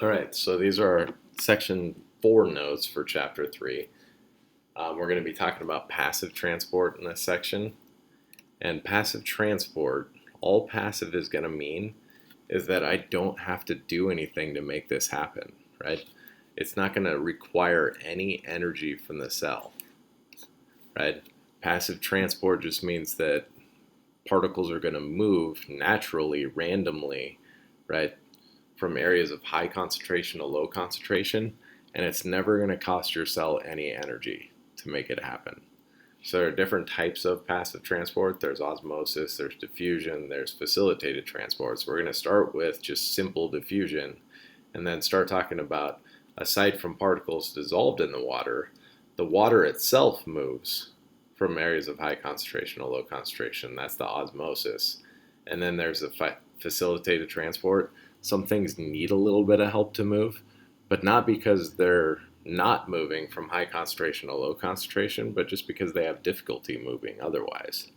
All right, so these are our section 4 notes for chapter 3. We're going to be talking about passive transport in this section. And passive transport, all passive is going to mean is that I don't have to do anything to make this happen, right? It's not going to require any energy from the cell, right? Passive transport just means that particles are going to move naturally, randomly, right, from areas of high concentration to low concentration, and it's never going to cost your cell any energy to make it happen. So there are different types of passive transport. There's osmosis, there's diffusion, there's facilitated transport. So we're going to start with just simple diffusion and then start talking about, aside from particles dissolved in the water itself moves from areas of high concentration to low concentration. That's the osmosis. And then there's the facilitated transport. Some things need a little bit of help to move, but not because they're not moving from high concentration to low concentration, but just because they have difficulty moving otherwise.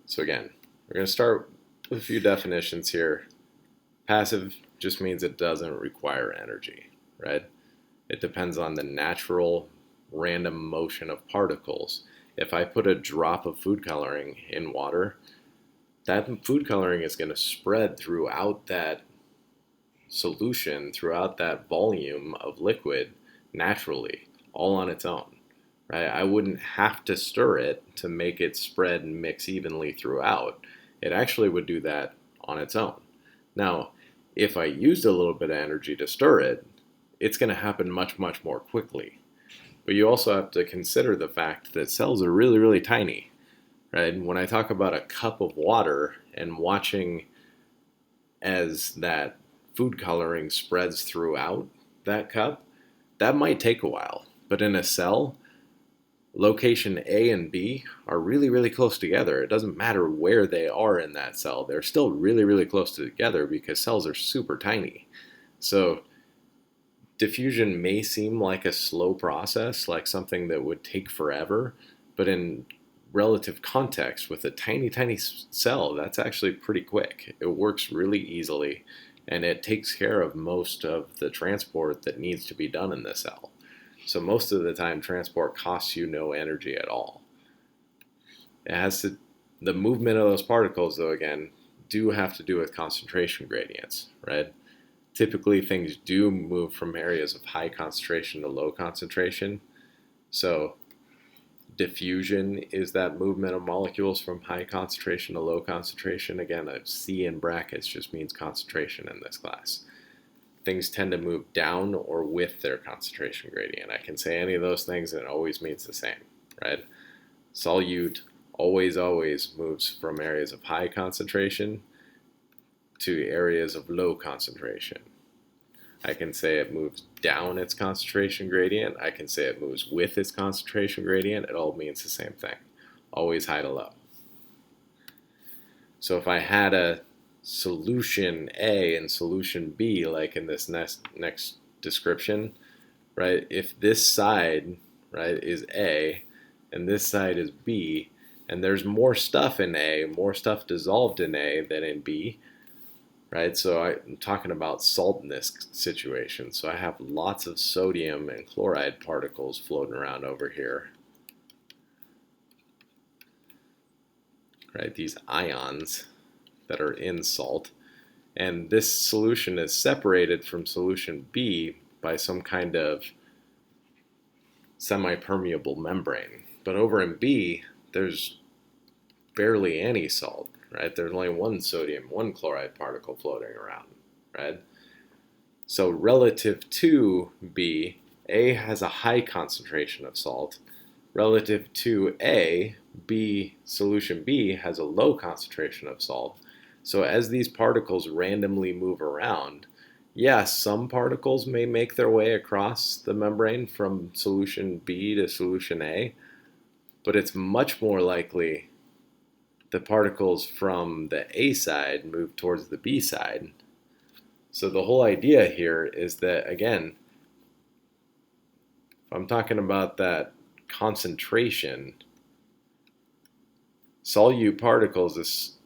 So again, we're going to start with a few definitions here. Passive just means it doesn't require energy, right? It depends on the natural random motion of particles. If I put a drop of food coloring in water, that food coloring is going to spread throughout that solution, throughout that volume of liquid naturally, all on its own, right? I wouldn't have to stir it to make it spread and mix evenly throughout. It actually would do that on its own. Now, if I used a little bit of energy to stir it, it's going to happen much, much more quickly. But you also have to consider the fact that cells are really, really tiny, right? When I talk about a cup of water and watching as that food coloring spreads throughout that cup, that might take a while. But in a cell, location A and B are really, really close together. It doesn't matter where they are in that cell. They're still really, really close together because cells are super tiny. So diffusion may seem like a slow process, like something that would take forever, but in relative context with a tiny, tiny cell, that's actually pretty quick. It works really easily, and it takes care of most of the transport that needs to be done in the cell. So most of the time, transport costs you no energy at all. The movement of those particles, though, again, do have to do with concentration gradients, right? Typically, things do move from areas of high concentration to low concentration. So diffusion is that movement of molecules from high concentration to low concentration. Again, a C in brackets just means concentration in this class. Things tend to move down or with their concentration gradient. I can say any of those things and it always means the same, right? Solute always moves from areas of high concentration to areas of low concentration. I can say it moves down its concentration gradient. I can say it moves with its concentration gradient. It all means the same thing. Always high to low. So if I had a solution A and solution B, like in this next description, right? If this side, right, is A and this side is B, and there's more stuff in A, more stuff dissolved in A than in B, right? So I'm talking about salt in this situation. So I have lots of sodium and chloride particles floating around over here, right? These ions that are in salt. And this solution is separated from solution B by some kind of semi-permeable membrane. But over in B, there's barely any salt, right? There's only one sodium, one chloride particle floating around, right? So relative to B, A has a high concentration of salt. Relative to A, solution B has a low concentration of salt. So as these particles randomly move around, yes, some particles may make their way across the membrane from solution B to solution A, but it's much more likely the particles from the A side move towards the B side. So the whole idea here is that, again, if I'm talking about that concentration, solute particles,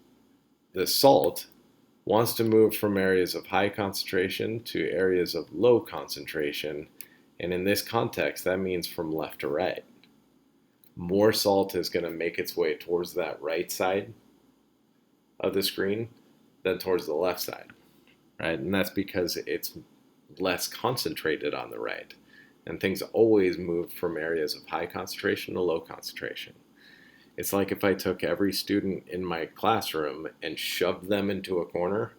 the salt, wants to move from areas of high concentration to areas of low concentration. And in this context, that means from left to right. More salt is going to make its way towards that right side of the screen than towards the left side, right? And that's because it's less concentrated on the right. And things always move from areas of high concentration to low concentration. It's like if I took every student in my classroom and shoved them into a corner,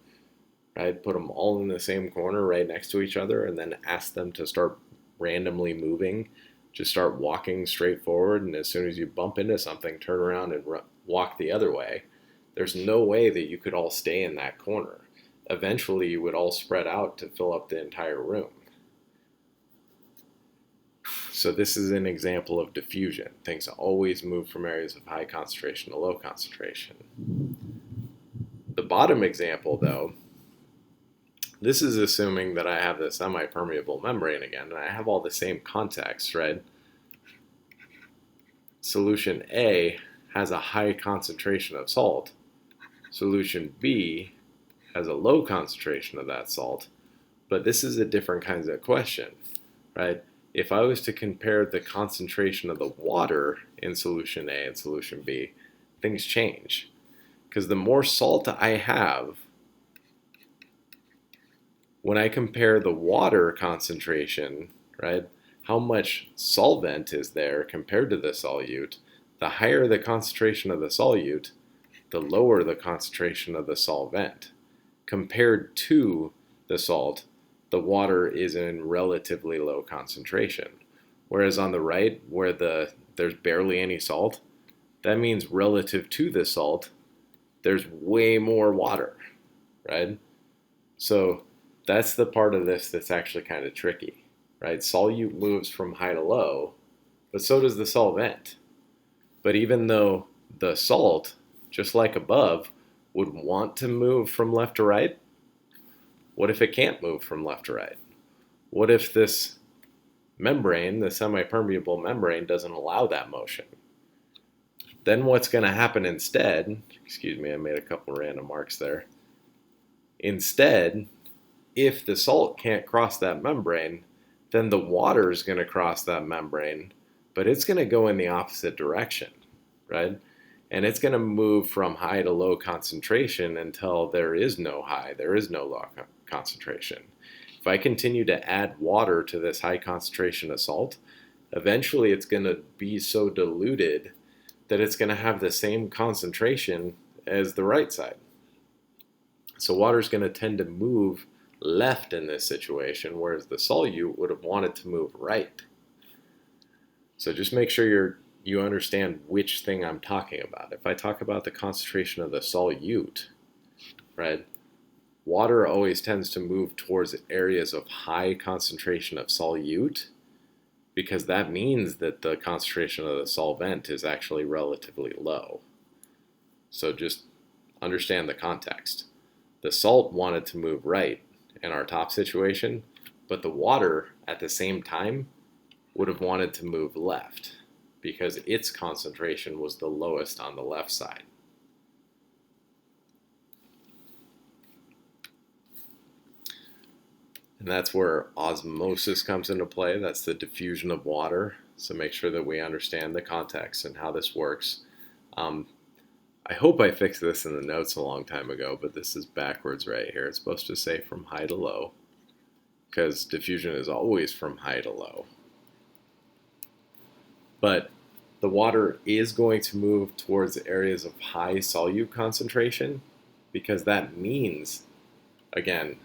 right? Put them all in the same corner right next to each other and then asked them to start randomly moving, just start walking straight forward. And as soon as you bump into something, turn around and walk the other way. There's no way that you could all stay in that corner. Eventually, you would all spread out to fill up the entire room. So this is an example of diffusion. Things always move from areas of high concentration to low concentration. The bottom example, though, this is assuming that I have the semi-permeable membrane again, and I have all the same context, right? Solution A has a high concentration of salt. Solution B has a low concentration of that salt. But this is a different kind of question, right? If I was to compare the concentration of the water in solution A and solution B, things change. Because the more salt I have, when I compare the water concentration, right, how much solvent is there compared to the solute, the higher the concentration of the solute, the lower the concentration of the solvent. Compared to the salt, the water is in relatively low concentration. Whereas on the right, where there's barely any salt, that means relative to the salt, there's way more water, right? So that's the part of this that's actually kind of tricky, right? Solute moves from high to low, but so does the solvent. But even though the salt, just like above, would want to move from left to right, what if it can't move from left to right? What if this membrane, the semi-permeable membrane, doesn't allow that motion? Then what's going to happen instead, excuse me, I made a couple random marks there. Instead, if the salt can't cross that membrane, then the water is going to cross that membrane, but it's going to go in the opposite direction, right? And it's going to move from high to low concentration until there is no high, there is no low concentration. If I continue to add water to this high concentration of salt, eventually it's going to be so diluted that it's going to have the same concentration as the right side. So water is going to tend to move left in this situation, whereas the solute would have wanted to move right. So just make sure you understand which thing I'm talking about. If I talk about the concentration of the solute, right, water always tends to move towards areas of high concentration of solute because that means that the concentration of the solvent is actually relatively low. So just understand the context. The salt wanted to move right in our top situation, but the water at the same time would have wanted to move left because its concentration was the lowest on the left side. And that's where osmosis comes into play. That's the diffusion of water. So make sure that we understand the context and how this works. I hope I fixed this in the notes a long time ago, but this is backwards right here. It's supposed to say from high to low because diffusion is always from high to low. But the water is going to move towards areas of high solute concentration because that means, again,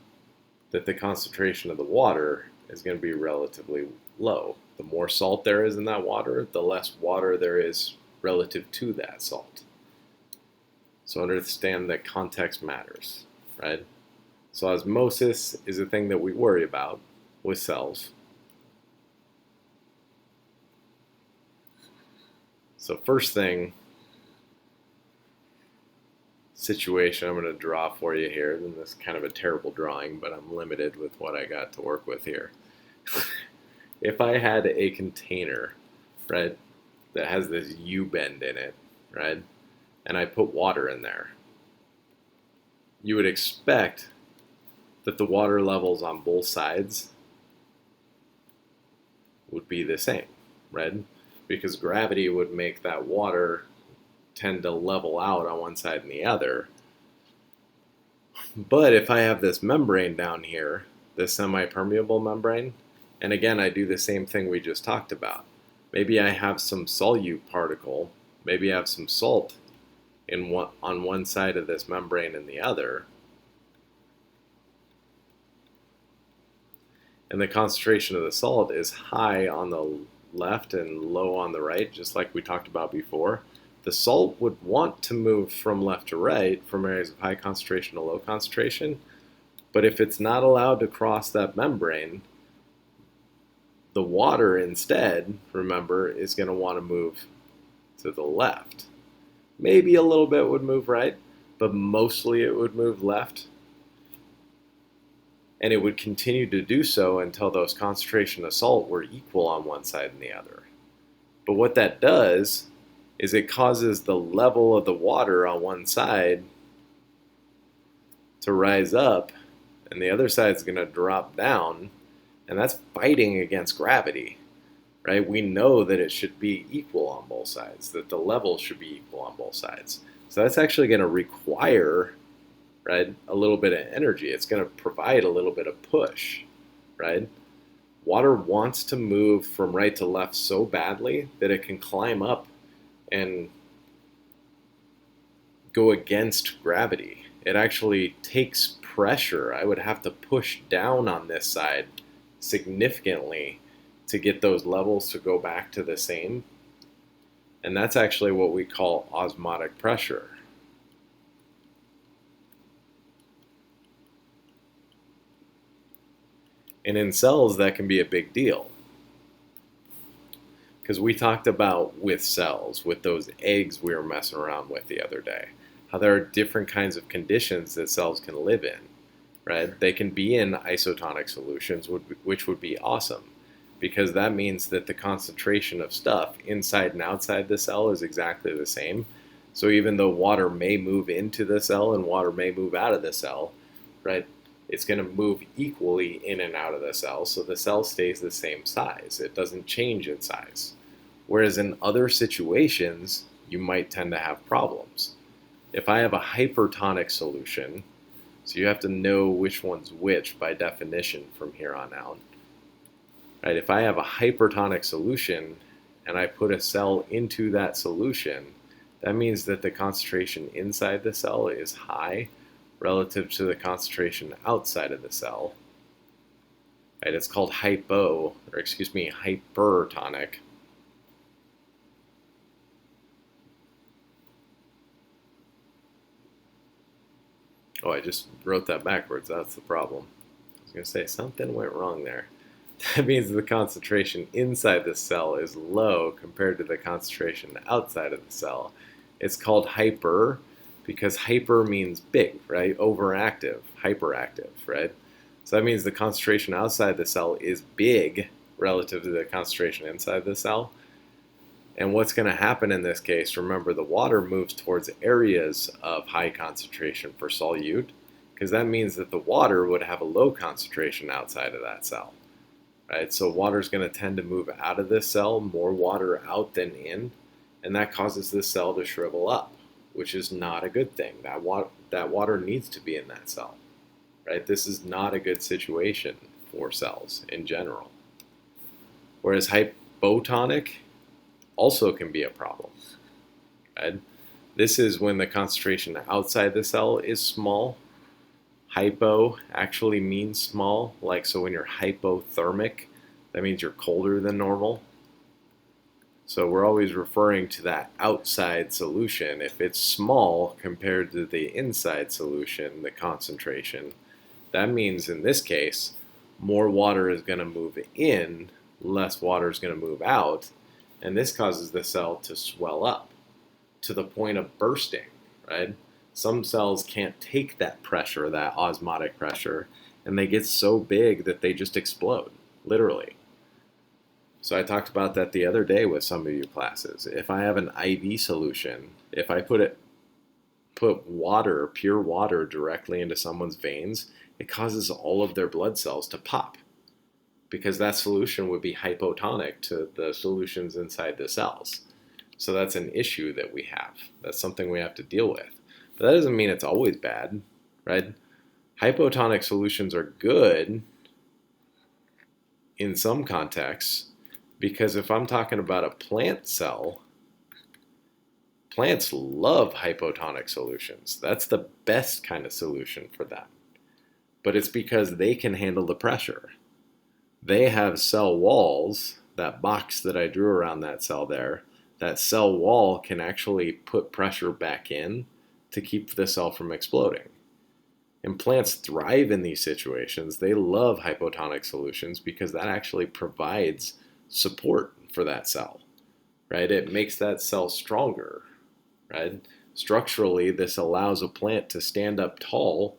that the concentration of the water is going to be relatively low. The more salt there is in that water, the less water there is relative to that salt. So understand that context matters, right? So osmosis is a thing that we worry about with cells. So first thing, situation I'm going to draw for you here, and this is kind of a terrible drawing, but I'm limited with what I got to work with here. If I had a container, right, that has this U-bend in it, right, and I put water in there, you would expect that the water levels on both sides would be the same, right? Because gravity would make that water tend to level out on one side and the other. But if I have this membrane down here, this semi-permeable membrane, and again, I do the same thing we just talked about. Maybe I have some solute particle, maybe I have some salt on one side of this membrane and the other, and the concentration of the salt is high on the left and low on the right, just like we talked about before. The salt would want to move from left to right from areas of high concentration to low concentration, but if it's not allowed to cross that membrane, the water instead, remember, is going to want to move to the left. Maybe a little bit would move right, but mostly it would move left. And it would continue to do so until those concentrations of salt were equal on one side and the other. But what that does is it causes the level of the water on one side to rise up, and the other side is going to drop down, and that's fighting against gravity, right? We know that it should be equal on both sides, that the level should be equal on both sides. So that's actually going to require, right, a little bit of energy. It's going to provide a little bit of push, right? Water wants to move from right to left so badly that it can climb up and go against gravity. It actually takes pressure. I would have to push down on this side significantly to get those levels to go back to the same. And that's actually what we call osmotic pressure. And in cells, that can be a big deal. Because we talked about with cells, with those eggs we were messing around with the other day, how there are different kinds of conditions that cells can live in, right? They can be in isotonic solutions, which would be awesome, because that means that the concentration of stuff inside and outside the cell is exactly the same. So even though water may move into the cell and water may move out of the cell, right, it's going to move equally in and out of the cell, so the cell stays the same size. It doesn't change in size. Whereas in other situations, you might tend to have problems. If I have a hypertonic solution, so you have to know which one's which by definition from here on out. Right? If I have a hypertonic solution and I put a cell into that solution, that means that the concentration inside the cell is high relative to the concentration outside of the cell. Right? It's called hypertonic. Oh, I just wrote that backwards. That's the problem. I was going to say something went wrong there. That means the concentration inside the cell is low compared to the concentration outside of the cell. It's called hyper because hyper means big, right? Overactive, hyperactive, right? So that means the concentration outside the cell is big relative to the concentration inside the cell. And what's going to happen in this case, remember, the water moves towards areas of high concentration for solute, because that means that the water would have a low concentration outside of that cell. Right? So water is going to tend to move out of this cell, more water out than in, and that causes this cell to shrivel up, which is not a good thing. That water needs to be in that cell. Right? This is not a good situation for cells in general. Whereas hypotonic also can be a problem. Right? This is when the concentration outside the cell is small. Hypo actually means small, like so when you're hypothermic, that means you're colder than normal. So we're always referring to that outside solution. If it's small compared to the inside solution, the concentration, that means in this case, more water is going to move in, less water is going to move out, and this causes the cell to swell up to the point of bursting, right? Some cells can't take that pressure, that osmotic pressure, and they get so big that they just explode, literally. So I talked about that the other day with some of you classes. If I have an IV solution, if I put it put water, pure water, directly into someone's veins, it causes all of their blood cells to pop because that solution would be hypotonic to the solutions inside the cells. So that's an issue that we have. That's something we have to deal with. But that doesn't mean it's always bad, right? Hypotonic solutions are good in some contexts because if I'm talking about a plant cell, plants love hypotonic solutions. That's the best kind of solution for them. But it's because they can handle the pressure. They have cell walls, that box that I drew around that cell there, that cell wall can actually put pressure back in to keep the cell from exploding. And plants thrive in these situations. They love hypotonic solutions because that actually provides support for that cell, right? It makes that cell stronger, right? Structurally, this allows a plant to stand up tall,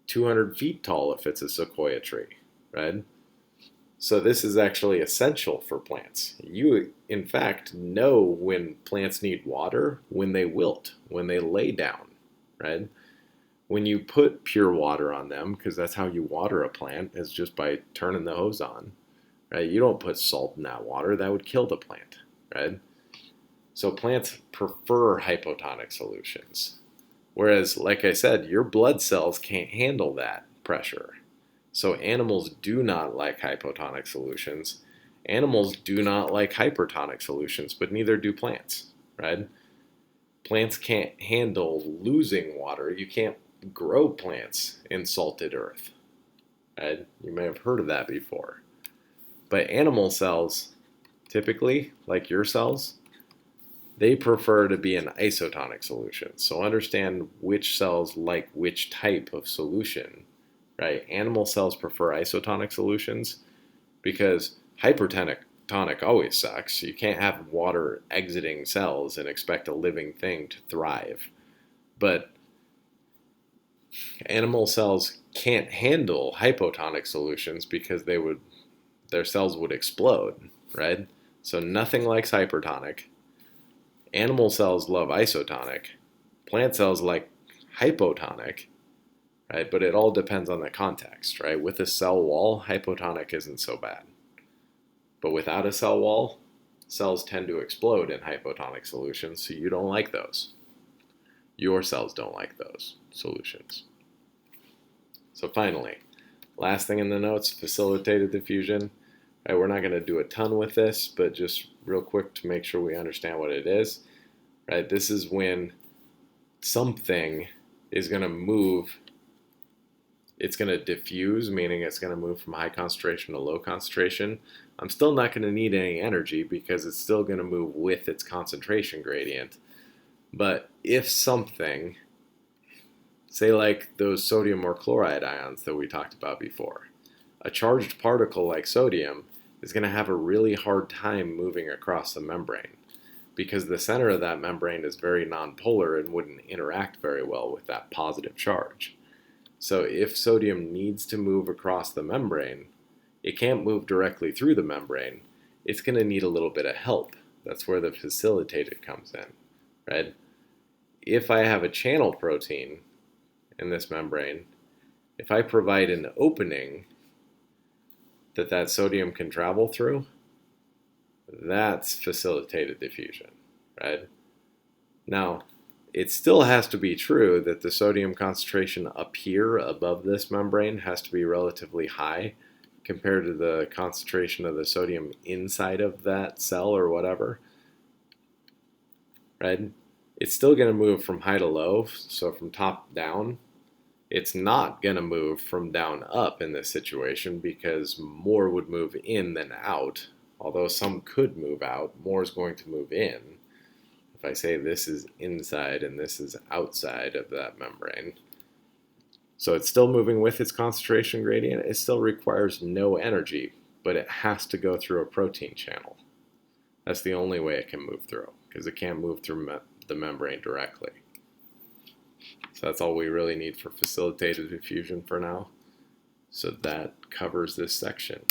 200 feet tall if it's a sequoia tree, right? So this is actually essential for plants. You, in fact, know when plants need water when they wilt, when they lay down, right? When you put pure water on them, because that's how you water a plant, is just by turning the hose on, right? You don't put salt in that water. That would kill the plant, right? So plants prefer hypotonic solutions. Whereas, like I said, your blood cells can't handle that pressure. So animals do not like hypotonic solutions. Animals do not like hypertonic solutions, but neither do plants, right? Plants can't handle losing water. You can't grow plants in salted earth, right? You may have heard of that before. But animal cells, typically, like your cells, they prefer to be in isotonic solutions. So understand which cells like which type of solution, right? Animal cells prefer isotonic solutions because hypertonic always sucks. You can't have water exiting cells and expect a living thing to thrive. But animal cells can't handle hypotonic solutions because their cells would explode, right? So nothing likes hypertonic. Animal cells love isotonic. Plant cells like hypotonic, right? But it all depends on the context, right? With a cell wall, hypotonic isn't so bad. But without a cell wall, cells tend to explode in hypotonic solutions, so you don't like those. Your cells don't like those solutions. So finally, last thing in the notes, facilitated diffusion. Right, we're not going to do a ton with this, but just real quick to make sure we understand what it is. Right, this is when something is going to move. It's going to diffuse, meaning it's going to move from high concentration to low concentration. I'm still not going to need any energy because it's still going to move with its concentration gradient. But if something, say like those sodium or chloride ions that we talked about before, a charged particle like sodium is going to have a really hard time moving across the membrane because the center of that membrane is very nonpolar and wouldn't interact very well with that positive charge. So if sodium needs to move across the membrane, it can't move directly through the membrane. It's going to need a little bit of help. That's where the facilitated comes in, right? If I have a channel protein in this membrane, if I provide an opening that sodium can travel through, that's facilitated diffusion, right? Now, it still has to be true that the sodium concentration up here above this membrane has to be relatively high compared to the concentration of the sodium inside of that cell or whatever, right? It's still going to move from high to low, so from top down. It's not going to move from down up in this situation because more would move in than out. Although some could move out, more is going to move in. If I say this is inside and this is outside of that membrane. So it's still moving with its concentration gradient. It still requires no energy, but it has to go through a protein channel. That's the only way it can move through because it can't move through the membrane directly. So that's all we really need for facilitated diffusion for now. So that covers this section.